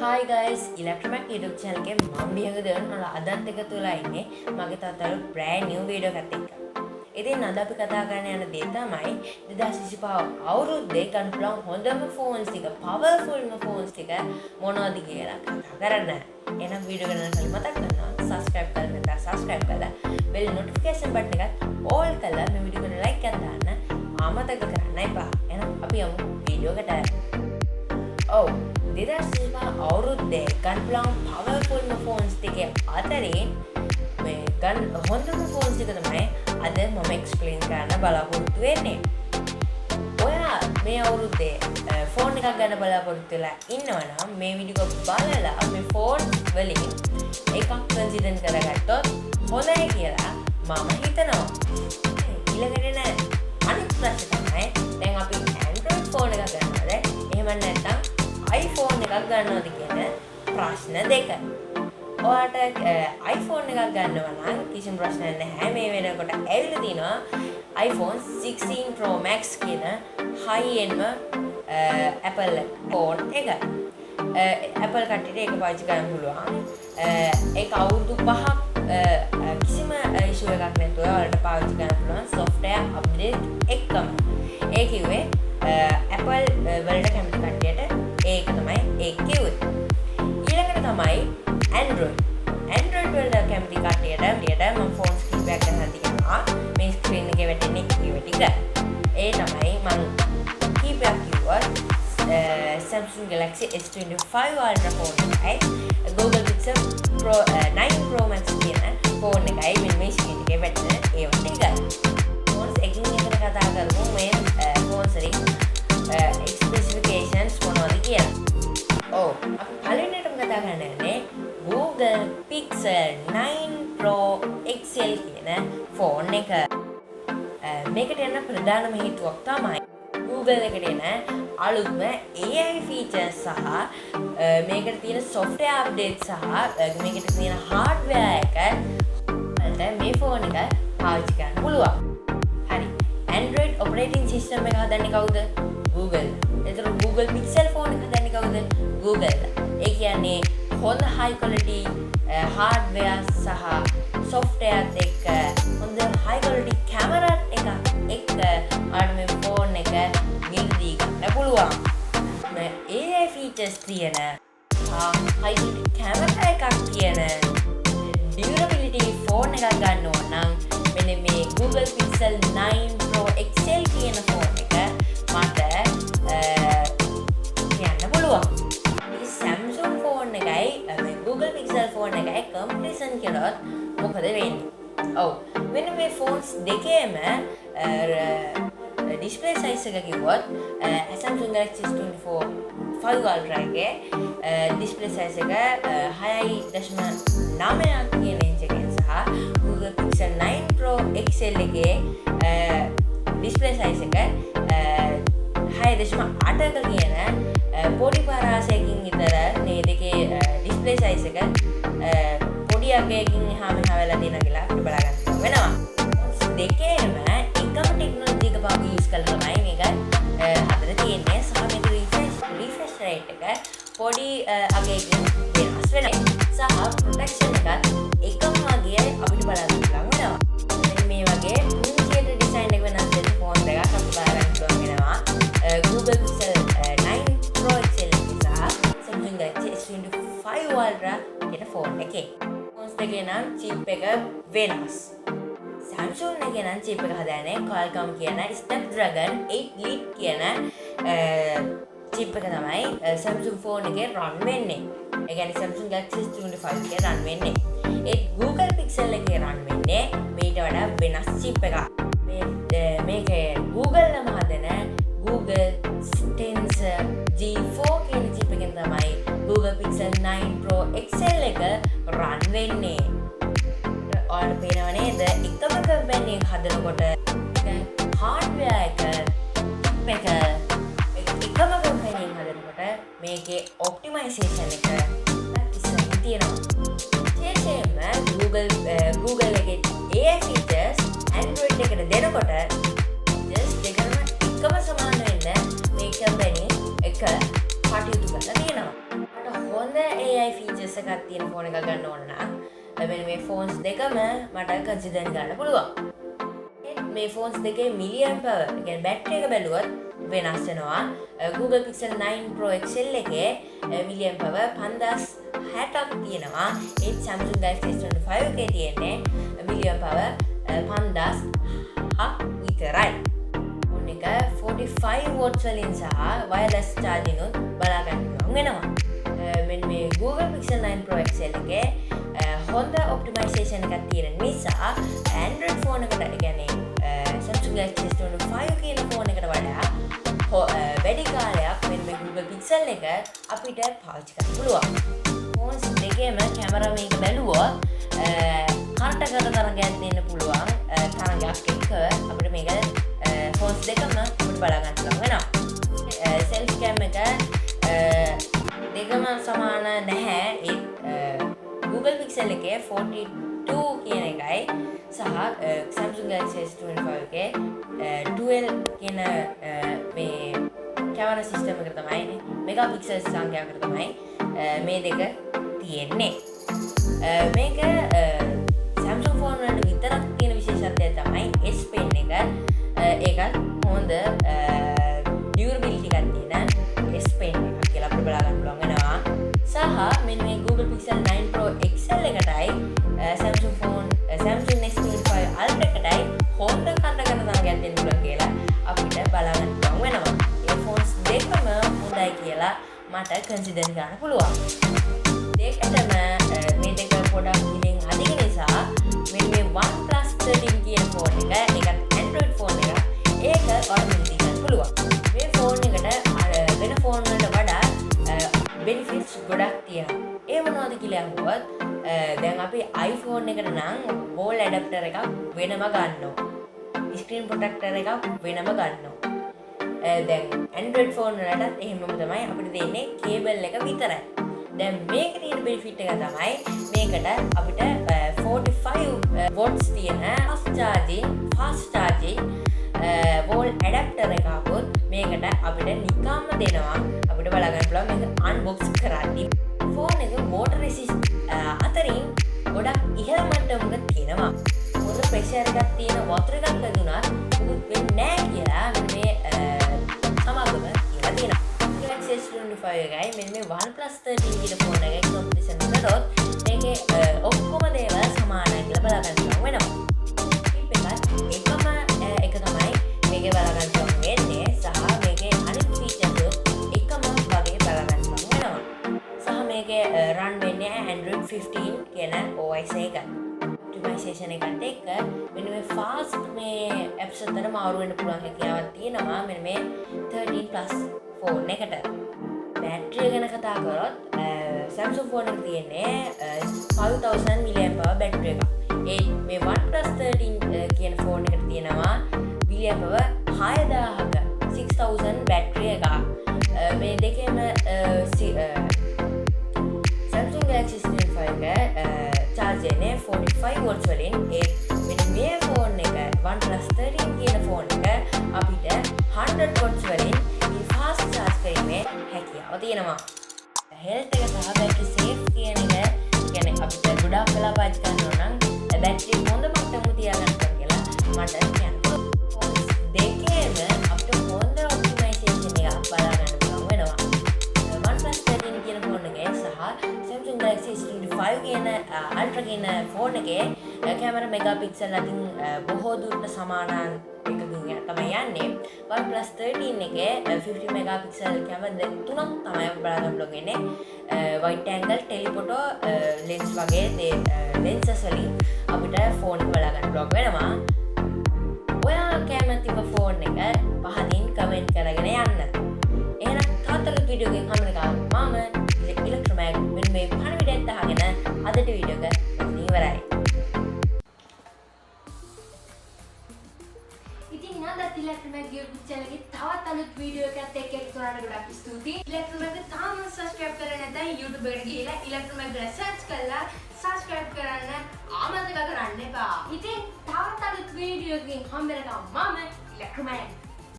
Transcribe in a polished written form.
Hi guys, Electromac YouTube channel के මම බියඟදන් වල අදත් එකතු වෙලා ඉන්නේ මගේ තත්තර brand new video එකක් එක්ක. ඉතින් අද අපි කතා කරන්න යන දේ තමයි 2025 අවුරුද්දේ ගන්න පුළුවන් හොඳම phones ටික, powerfulම phones ටික මොනවද කියලා කතා කරන්න. එහෙනම් වීඩියෝ එක කරන්න මතක් කරනවා subscribe කරන්න නැත්නම් subscribe කරලා bell notification button එකත් all කරලා මේ වීඩියෝ එකට like එකක් දාන්න අමතක කරන්න එපා. එහෙනම් අපි යමු වීඩියෝ එකට. ඔව් දෙදර්ශීම අවුරුද්දේ ගන්පුලන් පවර්ෆුල්ම ෆෝන්ස් ටිකේ අතරින් මේ ගන් හොඳම ෆෝන්ස් ටික තමයි අද මම එක්ස්ප්ලේන් කරන්න බලාපොරොත්තු වෙන්නේ. ඔයා මේ අවුරුද්දේ ෆෝන් එකක් ගන්න බලාපොරොත්තු වෙලා ඉන්නවනම් මේ වීඩියෝ එක බලලා මේ ෆෝන් වලින් එකක් කන්සිඩර් කරගත්තොත් හොඳයි කියලා මම හිතනවා. ඊළඟට නෑ අනිත් ප්‍රශ්නේ තමයි දැන් අපි Android ෆෝන් එකක් ගන්නවද එහෙම නැත්නම් iPhone එකක් ගන්නවද කියන ප්‍රශ්න දෙක. ඔයාට iPhone එකක් ගන්නවා නම් කිසිම ප්‍රශ්නයක් නැහැ. මේ වෙනකොට ඇවිල්ලා තිනවා iPhone 16 Pro Max කියන high end Apple phone එක. Apple කට්ටියට ඒක පාවිච්චි කරන්න පුළුවන්. ඒක අවුරුදු 5ක් කිසිම issue එකක් නැතුව ඔයාලට පාවිච්චි කරන්න පුළුවන් software update එක්කම. ඒ කිව්වේ Apple වලට කැමති කට්ටියට ඒක තමයි ඒ කිව්වේ. ඊළඟට තමයි Android වලට කැමති කට්ටියට මම ෆෝන්ස් කීපයක් ගන්න තියෙනවා. මේ ස්ක්‍රීන් එකේ වැටෙන්නේ ඒ ටික. ඒ තමයි මම කීපයක් කිව්වත් Samsung Galaxy S25 Ultra phone එකයි Google Pixel Pro 9 Pro Max කියන ෆෝන් එකයි මේ ස්ක්‍රීන් එකේ වැටෙන ඒවා ටිකයි. ෆෝන්ස් එකින් එකට කතා කරමු මේ ෆෝන්ස් වලින් ස්පෙસિෆිකේෂන්ස් මොනවද කියලා. අපි පළවෙනිටම කතා කරන්නේ Google Pixel 9 Pro XL කියන ෆෝන් එක. මේකට යන ප්‍රධානම හේතුවක් තමයි Google එකට එන අලුත්ම AI features සහ මේකට තියෙන software update සහ මේකට තියෙන hardware එක වලට මේ ෆෝන් එක පාවිච්චි කරන්න පුළුවන්. හරි. Android operating system එක හදන්නේ කවුද? Google. එතකොට Google Pixel phone එක හදන්නේ කවුද? Google. ඒ කියන්නේ හොඳ high quality hardware සහ software එක්ක හොඳ high quality camera එකක් එක්ක ඔයාලට මේ phone එක ගිල්දී ගන්න පුළුවන්. මේ AI features තියෙන high quality camera එකක් තියෙන durability phone එකක් ගන්න ඕන නම් මෙන්න මේ Google Pixel 9 Pro XL කියන phone එක මට කියන්න පුළුවන්. මේ Samsung phone එකයි මේ Google Pixel phone එකයි comparison කරොත් මොකද වෙන්නේ? ඔව් මෙන්න මේ phones දෙකේම display size එක කිව්වොත් Samsung Galaxy S24 5 Ultra එකේ display size එක 6.9ක් කියන inch එකෙන් සහ Google Pixel 9 Pro XL එකේ display size එක 6.8ක කියන පොඩි පරාසයකින් විතර මේ දෙකේ display size එක පොඩි අගයකින් එහා මෙහා වෙලා තියෙනවා කියලා අපිට බලා ගන්න වෙනවා. දෙකේම එකම ටෙක්නොලොජි එක පාවිච්චි යූස් කරලා තමයි මේක හදලා තියෙන්නේ. සහ මේක refresh rate එක පොඩි අගයකින් වෙනස් වෙනවා. සහ protection එකත් එකම වගේ අපිට බලා ගන්න වෙනවා. මේ වගේ මුංචියට ඩිසයින් එක වෙනස් වෙන ෆෝන් එකක් අපිට බලා ගන්න පුළුවන් වෙනවා. Google Pixel 9 Pro XL සහ Samsung Galaxy S25 Ultra කියන ෆෝන් එකේ. ෆෝන්ස් දෙකේ නම් chip එක වෙනස්. Samsung එකේ නම් chip එක හදාන්නේ Qualcomm කියන Snapdragon 8 Elite කියන chip එක තමයි Samsung phone එකේ run වෙන්නේ. ඒ කියන්නේ Samsung Galaxy S25 එකේ run වෙන්නේ. ඒ Google Pixel එකේ run වෙන්නේ මේට වඩා වෙනස් chip එකක්. මේකේ Google නම හදන Google Tensor G4 කියන chip එකෙන් තමයි Google Pixel 9 Pro XL එක run වෙන්නේ. ඔයාලට පේනව නේද? එකම කම්පැනි එක හදනකොට hardware එක එකම කම්පැනි එක හදනකොට මේකේ optimization එක ඉස්සරහින් තියෙනවා. විශේෂයෙන්ම Google එකේ AI features Android එකට දෙනකොට just දෙකම එකම සමාන වෙන්න මේ කම්පැනි එක කටයුතු කරලා තියෙනවා. මට හොඳ එකක් තියෙන ෆෝන් එකක් ගන්න ඕන නම් මෙන්න මේ ෆෝන්ස් දෙකම මට කන්සිඩර් කරන්න පුළුවන්. මේ ෆෝන්ස් දෙකේ මිලියන් පවර් කියන්නේ බැටරි එක බැලුවොත් වෙනස් වෙනවා. Google Pixel 9 Pro XL එකේ මිලියන් පවර් 5060ක් තියෙනවා. ඒ Samsung Galaxy S25 එකේ තියෙන්නේ මිලියන් පවර් 5000ක් විතරයි. ෆෝන් එක 45 watts වලින් සහ wireless charging උත් බලා ගන්න පුළුවන් වෙනවා. මෙන්න මේ Google Pixel 9 Pro XL එකේ හොඳ ඔප්ටිමයිසේෂන් එකක් තියෙන නිසා Android ෆෝන් එකට කියන්නේ Samsung Galaxy S25 කියන ෆෝන් එකට වඩා වැඩි කාලයක් මෙන්න මේ Google Pixel එක අපිට පාවිච්චි කරන්න පුළුවන්. ෆෝන්ස් දෙකේම කැමරා මේක බැලුවොත් කාටකට තරගයක් දෙන්න පුළුවන්. තරගයක් එක්ක අපිට මේක ෆෝන්ස් දෙකම අපිට බලා ගන්න පුළුවන් වෙනවා. සෙල්ෆි කැම් එක දෙකම සමාන නැහැ. Google Pixel එකේ 42 කියන එකයි සහ Samsung Galaxy S25 එකේ 12 කියන මේ කැමරා සිස්ටම් එක තමයි මෙගාපික්සල් සංඛ්‍යාවකට තමයි මේ දෙක තියෙන්නේ. මේක Samsung ෆෝන් වලට විතරක් තියෙන විශේෂත්වය තමයි S Pen එක. ඒකත් හොඳ durability එකක් තියෙන S Pen එකක් කියලා අපිට බලා ගන්න පුළුවන් වෙනවා. සහ මෙන්න මේ Google Pixel 9 Pro XL එකටයි Samsung S25 Ultra එකටයි හොඳ කඩකන තරගයක් දෙන්න පුළුවන් කියලා අපිට බලා ගන්න පුළුවන් වෙනවා. ඒ ෆෝන්ස් දෙකම හොඳයි කියලා මට කන්සිඩර් කරන්න පුළුවන්. දෙකටම මේ දෙක පොඩක් ඉතින් අධික නිසා මෙන්න මේ OnePlus 13 කියන ෆෝන් එක ඒකත් Android ෆෝන් එක ඒක ඔයාලට ගන්න පුළුවන්. මේ ෆෝන් එකට වෙන ෆෝන් වලට වඩා benefits ගොඩක් තියෙනවා. ඒ මොනවද කියලා අහුවත් දැන් අපි iPhone එකට නම් wall adapter එකක් වෙනම ගන්නවා. screen protector එකක් වෙනම ගන්නවා. දැන් Android phone වලටත් එහෙමම තමයි අපිට දෙන්නේ cable එක විතරයි. දැන් මේක තියෙන benefit එක තමයි මේකට අපිට 45 watts තියෙන fast charging wall adapter එකක් අපොත් මේකට අපිට නිකම්ම දෙනවා. අපිට බලා ගන්න පුළුවන් මේක unbox කරද්දී ෆෝන් එක water resist අතරින් ගොඩක් ඉහළ මට්ටමක තියෙනවා. මොකද ප්‍රෙෂර් එකක් තියෙන වතුර එකක් වැදුනත් මුකුත් වෙන්නේ නැහැ කියලා මේ සමාගම කියලා තියෙනවා. Galaxy S25 එකයි මෙන්න මේ OnePlus 13 කියන ෆෝන් එකේ කම්පිටිෂන් කරනකොට මේකේ ඔක්කොම දේවල් සමානයි කියලා බලා ගන්න පුළුවන් වෙනවා. එකම එක තමයි මේකේ බලා ගන්න පුළුවන් වෙන්නේ සහ මේකේ අනිත් ෆීචර්ස් එකම වගේ බලා ගන්න පුළුවන් වෙනවා. සහ මේකේ රන් වෙන්නේ Android 15 කියන OS එක. ඔප්ටිමයිසේෂන් එකත් එක්ක මෙන්න මේ ෆාස්ට් මේ ඇප්ස් අතර මාරු වෙන්න පුළුවන් හැකියාවක් තියෙනවා මෙන්න මේ 13 plus ෆෝන් එකට. බැටරිය ගැන කතා කරොත් Samsung ෆෝන් එක තියෙන්නේ 5000 mAh බැටරි එකක්. ඒ මේ OnePlus 13 කියන ෆෝන් එකට තියෙනවා mAh 6000ක 6000 බැටරි එකක්. මේ දෙකේම Samsung Galaxy S25 එක charge වෙන්නේ 45 watts වලින්. ඒ මෙන්න මේ ෆෝන් එක OnePlus 13 කියන ෆෝන් එක අපිට 100 watts වලින් fast charge කිරීමේ හැකියාව තියෙනවා. health එක සහ battery safe කියන එක කියන්නේ අපිට ගොඩාක් වෙලා පාවිච්චි කරනවා නම් බැටරි හොඳ මට්ටමක තියාගන්න කියලා මට කියන්න පුළුවන්. ෆෝන්ස් දෙකේම අපිට හොඳ ඔප්ටිමයිසේෂන් එකක් බලා ගන්න පුළුවන් වෙනවා. OnePlus 13 කියන ෆෝන් එකේ සහ Samsung Galaxy S25 කියන Ultra කියන ෆෝන් එකේ කැමරා මෙගාපික්සල් අතින් බොහෝ දුරට සමාන එකකින් තමයි යන්නේ. OnePlus 13 එකේ 50 මෙගාපික්සල් කැමරා තුනක් තමයි බලා ගන්න පුළුවන් වෙන්නේ. wide angle telephoto lens වගේ lenses වලින් අපිට ෆෝන් එක බලා ගන්න පුළුවන් වෙනවා. ඔයාලා කැමතිම ෆෝන් එක පහලින් කමෙන්ට් කරගෙන යන්න. එහෙනම් තාත්තලු වීඩියෝ එකෙන් හම්බෙලා මම ඉලෙක්ට්‍රොමැග් මේ පණිවිඩයත් අහගෙන අදට වීඩියෝ එක ඉවරයි. ඉතින් නේද ඉලෙක්ට්‍රොමැග් YouTube channel එකේ තවත් අලුත් වීඩියෝ එකක් එක්ක එකතු වුණාට ගොඩක් ස්තුතියි. ඉලෙක්ට්‍රොමැග් තාම subscribe කරලා නැත්නම් YouTube එකට ගිහලා ඉලෙක්ට්‍රොමැග් කියලා search කරලා subscribe කරන්න ආමන්ත්‍රණ කරන්න එපා. ඉතින් තවත් අලුත් වීඩියෝ එකකින් හම්බෙන්නකම් මම ඉලෙක්ට්‍රොමැග්